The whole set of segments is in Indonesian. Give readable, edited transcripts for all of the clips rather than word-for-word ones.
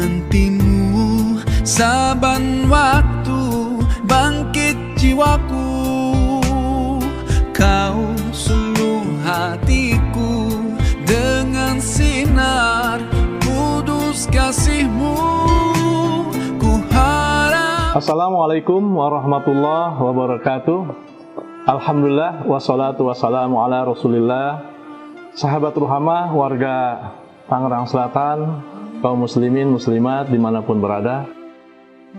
menantimu saban waktu, bangkit jiwaku. Kau suluh hatiku dengan sinar kudus kasih-Mu. Ku harap. Assalamualaikum warahmatullahi wabarakatuh. Alhamdulillah wassalatu wassalamu ala Rasulillah. Sahabat Ruhamah, warga Tangerang Selatan, kaum muslimin muslimat dimanapun berada,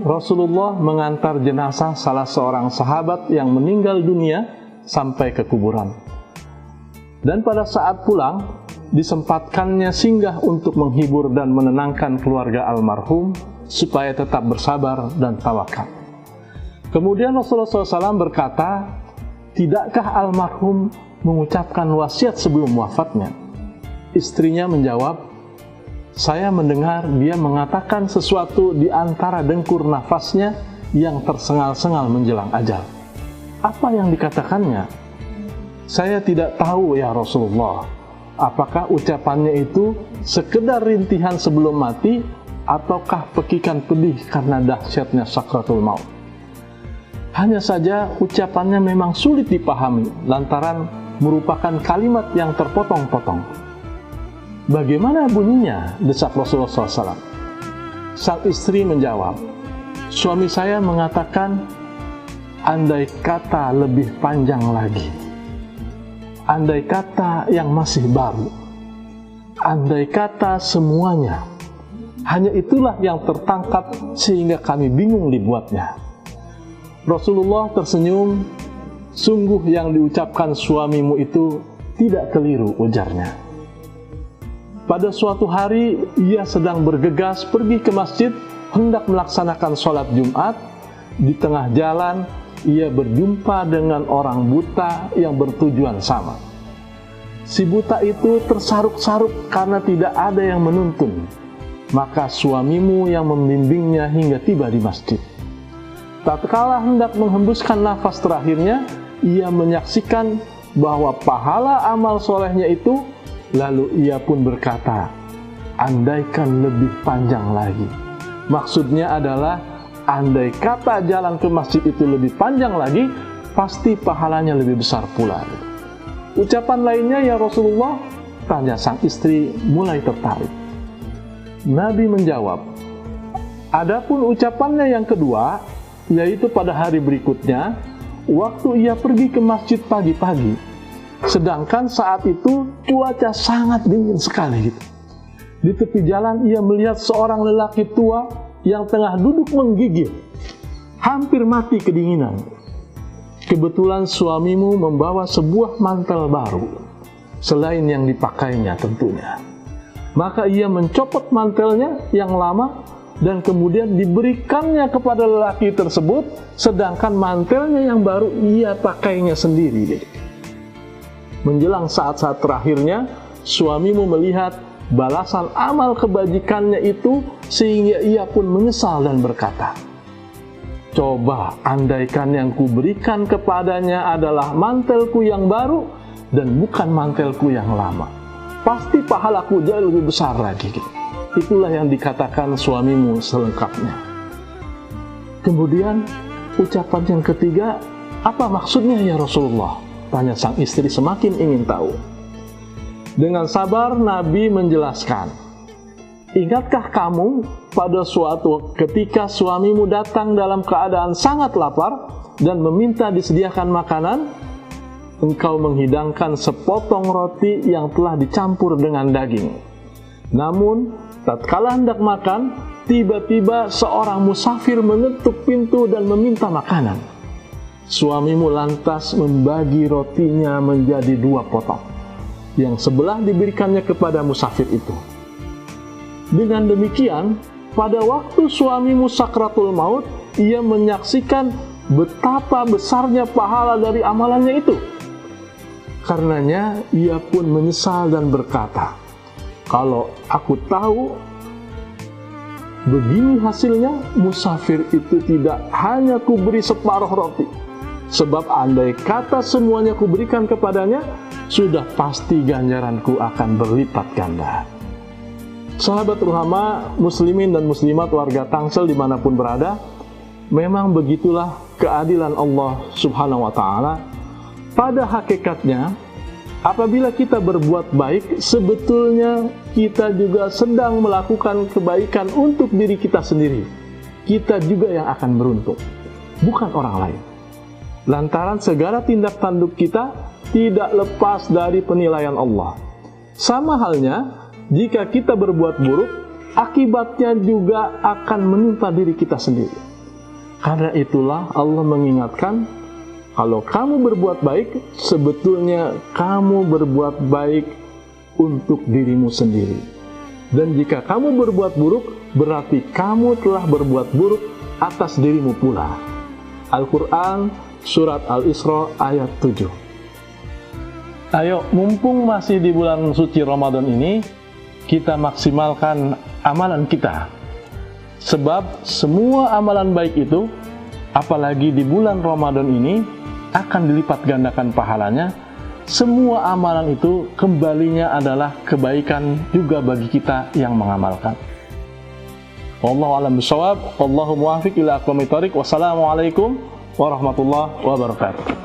Rasulullah mengantar jenazah salah seorang sahabat yang meninggal dunia sampai ke kuburan. Dan pada saat pulang, disempatkannya singgah untuk menghibur dan menenangkan keluarga almarhum supaya tetap bersabar dan tawakal. Kemudian Rasulullah SAW berkata, tidakkah almarhum mengucapkan wasiat sebelum wafatnya? Istrinya menjawab, saya mendengar dia mengatakan sesuatu di antara dengkur nafasnya yang tersengal-sengal menjelang ajal. Apa yang dikatakannya? Saya tidak tahu ya Rasulullah. Apakah ucapannya itu sekedar rintihan sebelum mati, ataukah pekikan pedih karena dahsyatnya sakratul maut? Hanya saja ucapannya memang sulit dipahami lantaran merupakan kalimat yang terpotong-potong. Bagaimana bunyinya? Desak Rasulullah SAW. Sang istri menjawab, suami saya mengatakan, andai kata lebih panjang lagi, andai kata yang masih baru, andai kata semuanya. Hanya itulah yang tertangkap sehingga kami bingung dibuatnya. Rasulullah tersenyum, sungguh yang diucapkan suamimu itu tidak keliru, ujarnya. Pada suatu hari, ia sedang bergegas pergi ke masjid, hendak melaksanakan sholat Jumat. Di tengah jalan, ia berjumpa dengan orang buta yang bertujuan sama. Si buta itu tersaruk-saruk karena tidak ada yang menuntun. Maka suamimu yang membimbingnya hingga tiba di masjid. Tatkala hendak menghembuskan nafas terakhirnya, ia menyaksikan bahwa pahala amal solehnya itu, lalu ia pun berkata, andaikan lebih panjang lagi. Maksudnya adalah, andai kata jalan ke masjid itu lebih panjang lagi, pasti pahalanya lebih besar pula. Ucapan lainnya, ya Rasulullah? Tanya sang istri mulai tertarik. Nabi menjawab, adapun ucapannya yang kedua, yaitu pada hari berikutnya, waktu ia pergi ke masjid pagi-pagi, sedangkan saat itu cuaca sangat dingin sekali gitu. Di tepi jalan ia melihat seorang lelaki tua yang tengah duduk menggigil, hampir mati kedinginan. Kebetulan suamimu membawa sebuah mantel baru, selain yang dipakainya tentunya. Maka ia mencopot mantelnya yang lama dan kemudian diberikannya kepada lelaki tersebut, sedangkan mantelnya yang baru ia pakainya sendiri. Menjelang saat-saat terakhirnya, suamimu melihat balasan amal kebajikannya itu sehingga ia pun menyesal dan berkata, coba andaikan yang kuberikan kepadanya adalah mantelku yang baru dan bukan mantelku yang lama, pasti pahalaku jauh lebih besar lagi. Itulah yang dikatakan suamimu selengkapnya. Kemudian ucapan yang ketiga, apa maksudnya ya Rasulullah? Tanya sang istri semakin ingin tahu. Dengan sabar Nabi menjelaskan, ingatkah kamu pada suatu ketika suamimu datang dalam keadaan sangat lapar dan meminta disediakan makanan? Engkau menghidangkan sepotong roti yang telah dicampur dengan daging. Namun tatkala hendak makan, tiba-tiba seorang musafir mengetuk pintu dan meminta makanan. Suamimu lantas membagi rotinya menjadi 2 potong. Yang sebelah diberikannya kepada musafir itu. Dengan demikian, pada waktu suamimu sakratul maut, ia menyaksikan betapa besarnya pahala dari amalannya itu. Karenanya, ia pun menyesal dan berkata, kalau aku tahu begini hasilnya, musafir itu tidak hanya kuberi separuh roti, sebab andai kata semuanya kuberikan kepadanya, sudah pasti ganjaranku akan berlipat ganda. Sahabat Ruhama, muslimin dan muslimat warga Tangsel dimanapun berada, memang begitulah keadilan Allah Subhanahu wa Ta'ala. Pada hakikatnya, apabila kita berbuat baik, sebetulnya kita juga sedang melakukan kebaikan untuk diri kita sendiri. Kita juga yang akan beruntung, bukan orang lain. Lantaran segala tindak tanduk kita tidak lepas dari penilaian Allah. Sama halnya, jika kita berbuat buruk, akibatnya juga akan menimpa diri kita sendiri. Karena itulah Allah mengingatkan, kalau kamu berbuat baik, sebetulnya kamu berbuat baik untuk dirimu sendiri. Dan jika kamu berbuat buruk, berarti kamu telah berbuat buruk atas dirimu pula. Al-Quran, Surat Al-Isra ayat 7. Ayo, mumpung masih di bulan suci Ramadan ini, kita maksimalkan amalan kita. Sebab semua amalan baik itu, apalagi di bulan Ramadan ini, akan dilipat gandakan pahalanya. Semua amalan itu kembalinya adalah kebaikan juga bagi kita yang mengamalkan. Wallahu a'lam bishawab. Wallahu muwaffiq ila aqwamit thoriq. Wassalamualaikum warahmatullahi wabarakatuh.